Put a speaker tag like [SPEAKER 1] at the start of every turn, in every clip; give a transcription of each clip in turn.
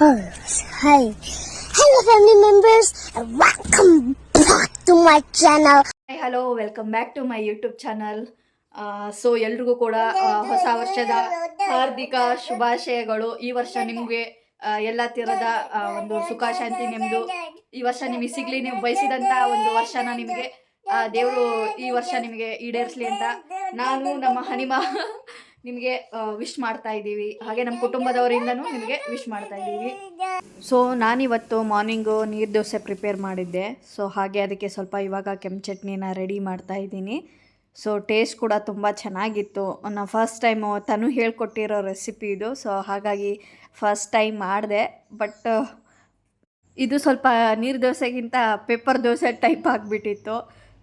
[SPEAKER 1] Hi. Hello family members and welcome back to my channel.
[SPEAKER 2] Hi, hello, welcome back to my YouTube channel. So ಎಲ್ರಿಗೂ ಕೂಡ ಹೊಸ ವರ್ಷದ ಹಾರ್ದಿಕ ಶುಭಾಶಯಗಳು. ಈ ವರ್ಷ ನಿಮಗೆ ಎಲ್ಲ ಥರದ ಒಂದು ಸುಖ ಶಾಂತಿ ನಿಮ್ಮದು ಈ ವರ್ಷ ನಿಮಗೆ ಸಿಗಲಿ. ನೀವು ಬಯಸಿದಂಥ ಒಂದು ವರ್ಷನ ನಿಮಗೆ ದೇವರು ಈ ವರ್ಷ ನಿಮಗೆ ಈಡೇರಿಸಲಿ ಅಂತ ನಾನು ನಮ್ಮ ಹನಿಮಾ ನಿಮಗೆ ವಿಶ್ ಮಾಡ್ತಾ ಇದ್ದೀವಿ. ಹಾಗೆ ನಮ್ಮ ಕುಟುಂಬದವರಿಂದನೂ ನಿಮಗೆ ವಿಶ್ ಮಾಡ್ತಾ ಇದ್ದೀವಿ. ಸೊ ನಾನಿವತ್ತು ಮಾರ್ನಿಂಗು ನೀರು ದೋಸೆ ಪ್ರಿಪೇರ್ ಮಾಡಿದ್ದೆ. ಸೊ ಹಾಗೆ ಅದಕ್ಕೆ ಸ್ವಲ್ಪ ಇವಾಗ ಕೆಂಪು ಚಟ್ನಿನ ರೆಡಿ ಮಾಡ್ತಾ ಇದ್ದೀನಿ. ಸೊ ಟೇಸ್ಟ್ ಕೂಡ ತುಂಬ ಚೆನ್ನಾಗಿತ್ತು. ನಾನು ಫಸ್ಟ್ ಟೈಮು ತನು ಹೇಳ್ಕೊಟ್ಟಿರೋ ರೆಸಿಪಿ ಇದು. ಸೊ ಹಾಗಾಗಿ ಫಸ್ಟ್ ಟೈಮ್ ಮಾಡಿದೆ. ಬಟ್ ಇದು ಸ್ವಲ್ಪ ನೀರು ದೋಸೆಗಿಂತ ಪೆಪ್ಪರ್ ದೋಸೆ ಟೈಪ್ ಆಗಿಬಿಟ್ಟಿತ್ತು.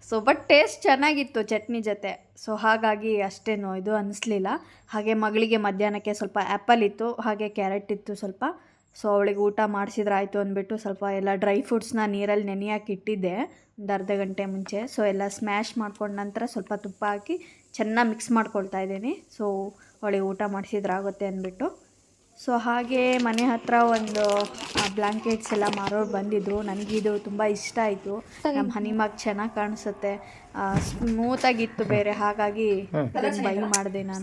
[SPEAKER 2] ಸೊ ಬಟ್ ಟೇಸ್ಟ್ ಚೆನ್ನಾಗಿತ್ತು ಚಟ್ನಿ ಜೊತೆ. ಸೊ ಹಾಗಾಗಿ ಅಷ್ಟೇನು ಇದು ಅನ್ನಿಸ್ಲಿಲ್ಲ. ಹಾಗೆ ಮಗಳಿಗೆ ಮಧ್ಯಾಹ್ನಕ್ಕೆ ಸ್ವಲ್ಪ ಆ್ಯಪಲ್ ಇತ್ತು, ಹಾಗೆ ಕ್ಯಾರೆಟ್ ಇತ್ತು ಸ್ವಲ್ಪ. ಸೊ ಅವಳಿಗೆ ಊಟ ಮಾಡಿಸಿದ್ರೆ ಆಯಿತು ಅಂದ್ಬಿಟ್ಟು ಸ್ವಲ್ಪ ಎಲ್ಲ ಡ್ರೈ ಫ್ರೂಟ್ಸ್ನ ನೀರಲ್ಲಿ ನೆನೆಯಾಕಿ ಇಟ್ಟಿದ್ದೆ ಒಂದು ಅರ್ಧ ಗಂಟೆ ಮುಂಚೆ. ಸೊ ಎಲ್ಲ ಸ್ಮ್ಯಾಶ್ ಮಾಡ್ಕೊಂಡ ನಂತರ ಸ್ವಲ್ಪ ತುಪ್ಪ ಹಾಕಿ ಚೆನ್ನಾಗಿ ಮಿಕ್ಸ್ ಮಾಡ್ಕೊಳ್ತಾ ಇದ್ದೀನಿ. ಸೊ ಅವಳಿಗೆ ಊಟ ಮಾಡಿಸಿದ್ರೆ ಆಗುತ್ತೆ ಅಂದ್ಬಿಟ್ಟು. ಸೊ ಹಾಗೆ ಮನೆ ಹತ್ರ ಒಂದು ಬ್ಲ್ಯಾಂಕೆಟ್ಸ್ ಎಲ್ಲ ಮಾರೋರು ಬಂದಿದ್ದರು. ನನಗಿದು ತುಂಬ ಇಷ್ಟ ಆಯಿತು. ನಮ್ಮ ಹನಿಮಾಗ್ ಚೆನ್ನಾಗಿ ಕಾಣಿಸುತ್ತೆ, ಸ್ಮೂತಾಗಿತ್ತು ಬೇರೆ. ಹಾಗಾಗಿ ಬೈ ಮಾಡಿದೆ ನಾನು.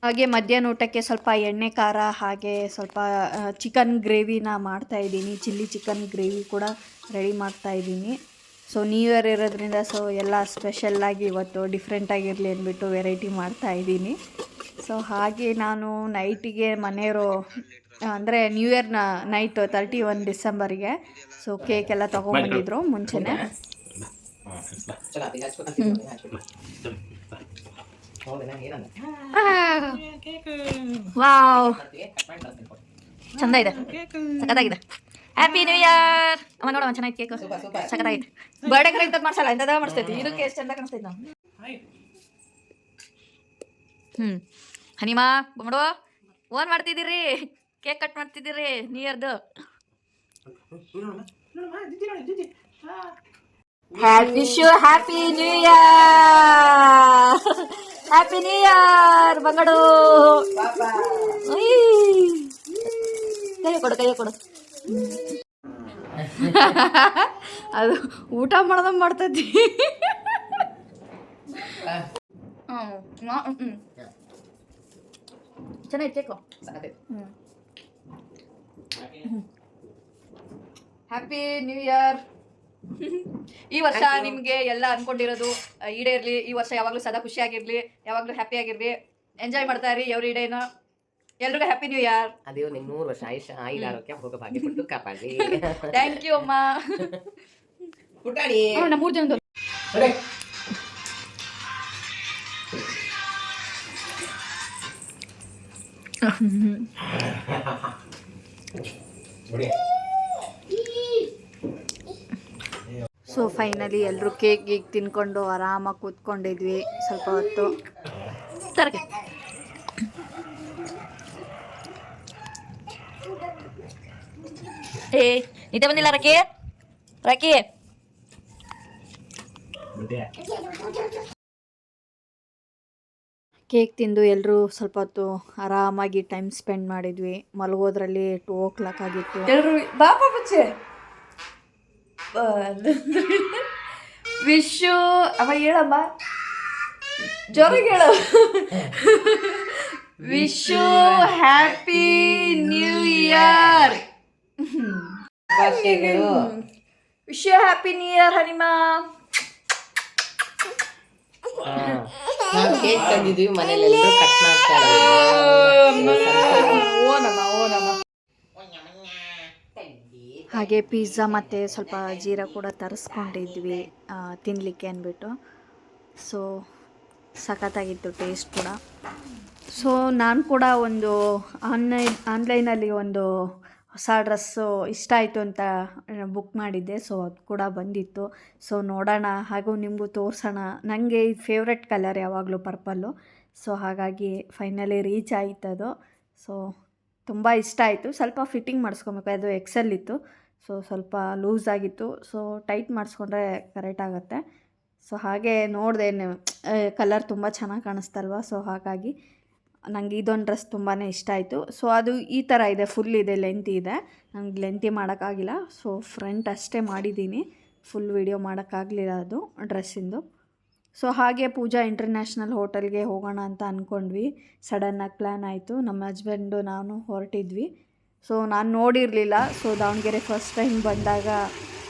[SPEAKER 2] ಹಾಗೆ ಮಧ್ಯಾಹ್ನ ಊಟಕ್ಕೆ ಸ್ವಲ್ಪ ಎಣ್ಣೆ ಖಾರ ಹಾಗೆ ಸ್ವಲ್ಪ ಚಿಕನ್ ಗ್ರೇವಿನ ಮಾಡ್ತಾಯಿದ್ದೀನಿ. ಚಿಲ್ಲಿ ಚಿಕನ್ ಗ್ರೇವಿ ಕೂಡ ರೆಡಿ ಮಾಡ್ತಾಯಿದ್ದೀನಿ. ಸೊ ನ್ಯೂ ಇಯರ್ ಇರೋದ್ರಿಂದ ಸೊ ಎಲ್ಲ ಸ್ಪೆಷಲ್ಲಾಗಿ ಇವತ್ತು ಡಿಫ್ರೆಂಟಾಗಿರಲಿ ಅಂದ್ಬಿಟ್ಟು ವೆರೈಟಿ ಮಾಡ್ತಾಯಿದ್ದೀನಿ. ಸೊ ಹಾಗೆ ನಾನು ನೈಟಿಗೆ ಮನೆಯವರು ಅಂದರೆ ನ್ಯೂ ಇಯರ್ನ ನೈಟು 31 ಡಿಸೆಂಬರ್ಗೆ ಸೊ ಕೇಕ್ ಎಲ್ಲ ತೊಗೊಂಬಂದಿದ್ರು ಮುಂಚೆನೇ. ವಾವ್, ಚಂದ ಇದೆ, ಸಖತ್ತಾಗಿದೆ. Happy new year. ಅಮ್ಮ ನೋಡವ ಚೆನ್ನಾಗಿ ಕೇಕ್ ಸಖತ್ತಾಗಿದೆ. ಬರ್ಡೇ ಇಂಥದ್ದು ಮಾಡ್ಸಲ್ಲ, ಇಂಥದ್ದು ಮಾಡಿಸ್ತೈತಿ. ಇದಕ್ಕೆ ಎಷ್ಟು ಚಂದ ಕಾಣಿಸ್ತೈತಿ ನಾವು. ಹನಿಮಾ ನೋಡುವ ಓನ್ ಮಾಡ್ತಿದ್ದೀರಿ, ಕೇಕ್ ಕಟ್ ಮಾಡ್ತಿದ್ದೀರಿ ನ್ಯೂ ಇಯರ್ದು. Wish you happy new year. Happy new year ಬಂಗಡು. ಕೈಯ ಕೊಡು ಅದು ಊಟ ಮಾಡ್ದಂಗೆ ಮಾಡ್ತೈತಿ. ಚೆನ್ನಾಗಿ ಕೇಕು. Happy new year. ಈ ವರ್ಷ ನಿಮಗೆ ಎಲ್ಲ ಅನ್ಕೊಂಡಿರೋದು ಈಡೇರಲಿ. ಈ ವರ್ಷ ಯಾವಾಗಲೂ ಸದಾ ಖುಷಿಯಾಗಿರ್ಲಿ, ಯಾವಾಗಲೂ ಹ್ಯಾಪಿಯಾಗಿರ್ಲಿ, ಎಂಜಾಯ್ ಮಾಡ್ತಾ ಇರಿ ಎವ್ರಿ ಡೇನ. ಎಲ್ರಿಗೂ ಹ್ಯಾಪಿ ನ್ಯೂ ಇಯರ್.
[SPEAKER 3] ಅದೇ ನಿಂಗೆ 100 ವರ್ಷ ಆಯುಷ ಆರೋಗ್ಯ ಹೋಗೋ ಭಾಗ್ಯ ಕೊಟ್ಟು ಕಾಪಾಡಿ.
[SPEAKER 2] ಥ್ಯಾಂಕ್ ಯು ಅಮ್ಮ.
[SPEAKER 3] ಪುಟಾಣಿ
[SPEAKER 2] ನಮ್ಮ 3 ಜನದ್ದು ಸೊ ಫೈನಲಿ ಎಲ್ಲರೂ ಕೇಕ್ ಗೀಕ್ ತಿನ್ಕೊಂಡು ಆರಾಮಾಗಿ ಕೂತ್ಕೊಂಡಿದ್ವಿ ಸ್ವಲ್ಪ ಹೊತ್ತು. ತರಕೆ ಏ ನಿದ್ದೆ ಬಂದಿಲ್ಲ ರಾಕಿ. ಕೇಕ್ ತಿಂದು ಎಲ್ಲರೂ ಸ್ವಲ್ಪ ಹೊತ್ತು ಆರಾಮಾಗಿ ಟೈಮ್ ಸ್ಪೆಂಡ್ ಮಾಡಿದ್ವಿ. ಮಲಗೋದ್ರಲ್ಲಿ 2 o'clock ಆಗಿತ್ತು. ಎಲ್ಲರೂ ಬಾಪಾ ಬಚ್ಚೆ ವಿಶು ಅಮ್ಮ ಹೇಳಮ್ಮ, ಜೋರಾಗಿ ಹೇಳು. Wish happy new year. Wish you happy new year Hanima.
[SPEAKER 3] Cake ತಂದಿದ್ವಿ ಮನೇಲಿ, ಎಲ್ಲರೂ ಕಟ್ ಮಾಡ್ತಾರೆ.
[SPEAKER 2] ಹಾಗೆ ಪಿಜ್ಜಾ ಮತ್ತು ಸ್ವಲ್ಪ ಜೀರಾ ಕೂಡ ತರಿಸ್ಕೊಂಡಿದ್ವಿ ತಿನ್ನಲಿಕ್ಕೆ ಅಂದ್ಬಿಟ್ಟು. ಸೊ ಸಖತ್ತಾಗಿತ್ತು ಟೇಸ್ಟ್ ಕೂಡ. ಸೊ ನಾನು ಕೂಡ ಒಂದು ಆನ್ಲೈನಲ್ಲಿ ಒಂದು ಹೊಸ ಡ್ರೆಸ್ಸು ಇಷ್ಟ ಆಯಿತು ಅಂತ ಬುಕ್ ಮಾಡಿದ್ದೆ. ಸೊ ಅದು ಕೂಡ ಬಂದಿತ್ತು. ಸೊ ನೋಡೋಣ ಹಾಗೂ ನಿಮಗೂ ತೋರಿಸೋಣ. ನನಗೆ ಈ ಫೇವ್ರೆಟ್ ಕಲರ್ ಯಾವಾಗಲೂ ಪರ್ಪಲ್ಲು. ಸೊ ಹಾಗಾಗಿ ಫೈನಲಿ ರೀಚ್ ಆಯಿತು ಅದು. ಸೊ ತುಂಬ ಇಷ್ಟ ಆಯಿತು. ಸ್ವಲ್ಪ ಫಿಟ್ಟಿಂಗ್ ಮಾಡಿಸ್ಕೊಬೇಕು, ಅದು ಎಕ್ಸೆಲ್ ಇತ್ತು. ಸೊ ಸ್ವಲ್ಪ ಲೂಸ್ ಆಗಿತ್ತು. ಸೊ ಟೈಟ್ ಮಾಡಿಸ್ಕೊಂಡ್ರೆ ಕರೆಕ್ಟ್ ಆಗುತ್ತೆ. ಸೊ ಹಾಗೆ ನೋಡಿದೆ, ಕಲರ್ ತುಂಬ ಚೆನ್ನಾಗಿ ಕಾಣಿಸ್ತಲ್ವ. ಸೊ ಹಾಗಾಗಿ ನನಗೆ ಇದೊಂದು ಡ್ರೆಸ್ ತುಂಬಾ ಇಷ್ಟ ಆಯಿತು. ಸೊ ಅದು ಈ ಥರ ಇದೆ, ಫುಲ್ ಇದೆ, ಲೆಂತಿ ಇದೆ. ನನಗೆ ಲೆಂತಿ ಮಾಡೋಕ್ಕಾಗಿಲ್ಲ. ಸೊ ಫ್ರಂಟ್ ಅಷ್ಟೇ ಮಾಡಿದ್ದೀನಿ, ಫುಲ್ ವಿಡಿಯೋ ಮಾಡೋಕ್ಕಾಗಲಿಲ್ಲ ಅದು ಡ್ರೆಸ್ಸಿಂದು. ಸೊ ಹಾಗೆ ಪೂಜಾ ಇಂಟರ್ನ್ಯಾಷನಲ್ ಹೋಟೆಲ್ಗೆ ಹೋಗೋಣ ಅಂತ ಅಂದ್ಕೊಂಡ್ವಿ. ಸಡನ್ನಾಗಿ ಪ್ಲ್ಯಾನ್ ಆಯಿತು. ನಮ್ಮ ಹಸ್ಬೆಂಡು ನಾನು ಹೊರಟಿದ್ವಿ. ಸೊ ನಾನು ನೋಡಿರಲಿಲ್ಲ. ಸೊ ದಾವಣಗೆರೆ ಫಸ್ಟ್ ಟೈಮ್ ಬಂದಾಗ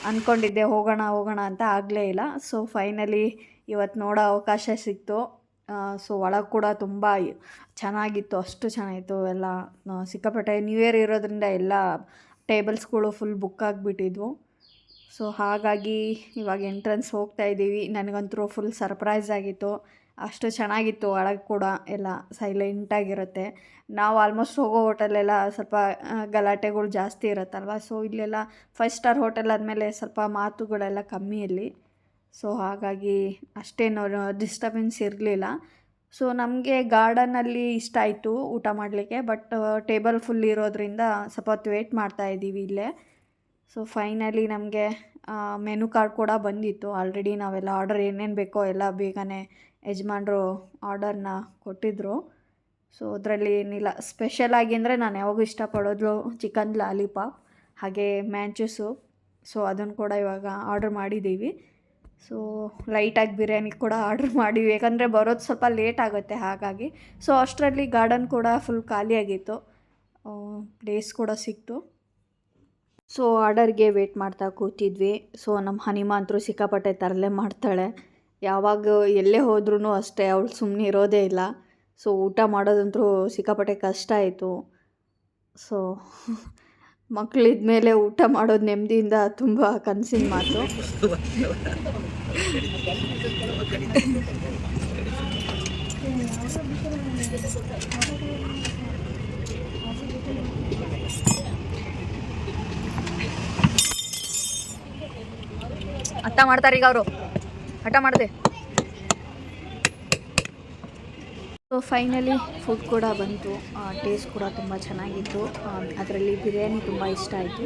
[SPEAKER 2] ಅಂದ್ಕೊಂಡಿದ್ದೆ ಹೋಗೋಣ ಅಂತ, ಆಗಲೇ ಇಲ್ಲ. ಸೊ ಫೈನಲಿ ಇವತ್ತು ನೋಡೋ ಅವಕಾಶ ಸಿಕ್ತು. ಸೊ ಒಳಗೆ ಕೂಡ ತುಂಬ ಚೆನ್ನಾಗಿತ್ತು, ಅಷ್ಟು ಚೆನ್ನಾಗಿತ್ತು ಎಲ್ಲ. ಸಿಕ್ಕಾಪಟ್ಟೆ ನ್ಯೂ ಇಯರ್ ಇರೋದ್ರಿಂದ ಎಲ್ಲ ಟೇಬಲ್ಸ್ಗಳು ಫುಲ್ ಬುಕ್ ಆಗಿಬಿಟ್ಟಿದ್ವು. ಸೊ ಹಾಗಾಗಿ ಇವಾಗ ಎಂಟ್ರೆನ್ಸ್ ಹೋಗ್ತಾ ಇದ್ದೀವಿ. ನನಗಂತೂ ಫುಲ್ ಸರ್ಪ್ರೈಸ್ ಆಗಿತ್ತು, ಅಷ್ಟು ಚೆನ್ನಾಗಿತ್ತು. ಒಳಗೆ ಕೂಡ ಎಲ್ಲ ಸೈಲೆಂಟಾಗಿರುತ್ತೆ. ನಾವು ಆಲ್ಮೋಸ್ಟ್ ಹೋಗೋ ಹೋಟೆಲೆಲ್ಲ ಸ್ವಲ್ಪ ಗಲಾಟೆಗಳು ಜಾಸ್ತಿ ಇರುತ್ತಲ್ವ. ಸೊ ಇಲ್ಲೆಲ್ಲ 5 ಸ್ಟಾರ್ ಹೋಟೆಲ್ ಆದಮೇಲೆ ಸ್ವಲ್ಪ ಮಾತುಗಳೆಲ್ಲ ಕಮ್ಮಿ ಇಲ್ಲಿ. ಸೊ ಹಾಗಾಗಿ ಅಷ್ಟೇನು ಡಿಸ್ಟರ್ಬೆನ್ಸ್ ಇರಲಿಲ್ಲ. ಸೊ ನಮಗೆ ಗಾರ್ಡನಲ್ಲಿ ಇಷ್ಟ ಆಯಿತು ಊಟ ಮಾಡಲಿಕ್ಕೆ. ಬಟ್ ಟೇಬಲ್ ಫುಲ್ ಇರೋದ್ರಿಂದ ಸ್ವಲ್ಪ ಹೊತ್ತು ವೇಟ್ ಮಾಡ್ತಾಯಿದ್ದೀವಿ ಇಲ್ಲೇ. ಸೊ ಫೈನಲಿ ನಮಗೆ ಮೆನು ಕಾರ್ಡ್ ಕೂಡ ಬಂದಿತ್ತು. ಆಲ್ರೆಡಿ ನಾವೆಲ್ಲ ಆರ್ಡರ್ ಏನೇನು ಬೇಕೋ ಎಲ್ಲ ಬೇಗನೆ ಯಜಮಾನ್ರು ಆರ್ಡರ್ನ ಕೊಟ್ಟಿದ್ದರು. ಸೊ ಅದರಲ್ಲಿ ಏನಿಲ್ಲ ಸ್ಪೆಷಲಾಗಿ ಅಂದರೆ ನಾನು ಯಾವಾಗೂ ಇಷ್ಟಪಡೋದು ಚಿಕನ್ ಲಾಲಿಪಾಪ್ ಹಾಗೆ ಮ್ಯಾಂಚೋ ಸೂಪ್. ಸೊ ಅದನ್ನು ಕೂಡ ಇವಾಗ ಆರ್ಡ್ರ್ ಮಾಡಿದ್ದೀವಿ. ಸೊ ಲೈಟಾಗಿ ಬಿರಿಯಾನಿ ಕೂಡ ಆರ್ಡ್ರ್ ಮಾಡಿವಿ, ಯಾಕಂದರೆ ಬರೋದು ಸ್ವಲ್ಪ ಲೇಟ್ ಆಗುತ್ತೆ ಹಾಗಾಗಿ. ಸೊ ಅಷ್ಟರಲ್ಲಿ ಗಾರ್ಡನ್ ಕೂಡ ಫುಲ್ ಖಾಲಿಯಾಗಿತ್ತು, ಪ್ಲೇಸ್ ಕೂಡ ಸಿಕ್ತು. ಸೊ ಆರ್ಡರ್ಗೆ ವೇಟ್ ಮಾಡ್ತಾ ಕೂತಿದ್ವಿ. ಸೊ ನಮ್ಮ ಹನಿಮಾ ಅಂತೂ ಸಿಕ್ಕಾಪಟ್ಟೆ ತರಲೆ ಮಾಡ್ತಾಳೆ. ಯಾವಾಗ ಎಲ್ಲೇ ಹೋದ್ರೂ ಅಷ್ಟೇ, ಅವಳು ಸುಮ್ಮನೆ ಇರೋದೇ ಇಲ್ಲ. ಸೊ ಊಟ ಮಾಡೋದಂತೂ ಸಿಕ್ಕಾಪಟ್ಟೆ ಕಷ್ಟ ಆಯಿತು. ಸೊ ಮಕ್ಕಳಿದ್ಮೇಲೆ ಊಟ ಮಾಡೋದು ನೆಮ್ಮದಿಯಿಂದ ತುಂಬ ಕನಸಿನ ಮಾತು. ಹಠ ಮಾಡ್ತಾರೆ ಈಗ ಅವರು, ಹಠ ಮಾಡಿದೆ. ಸೊ ಫೈನಲಿ ಫುಡ್ ಕೂಡ ಬಂತು. ಟೇಸ್ಟ್ ಕೂಡ ತುಂಬ ಚೆನ್ನಾಗಿತ್ತು. ಅದರಲ್ಲಿ ಬಿರಿಯಾನಿ ತುಂಬ ಇಷ್ಟ ಆಯಿತು.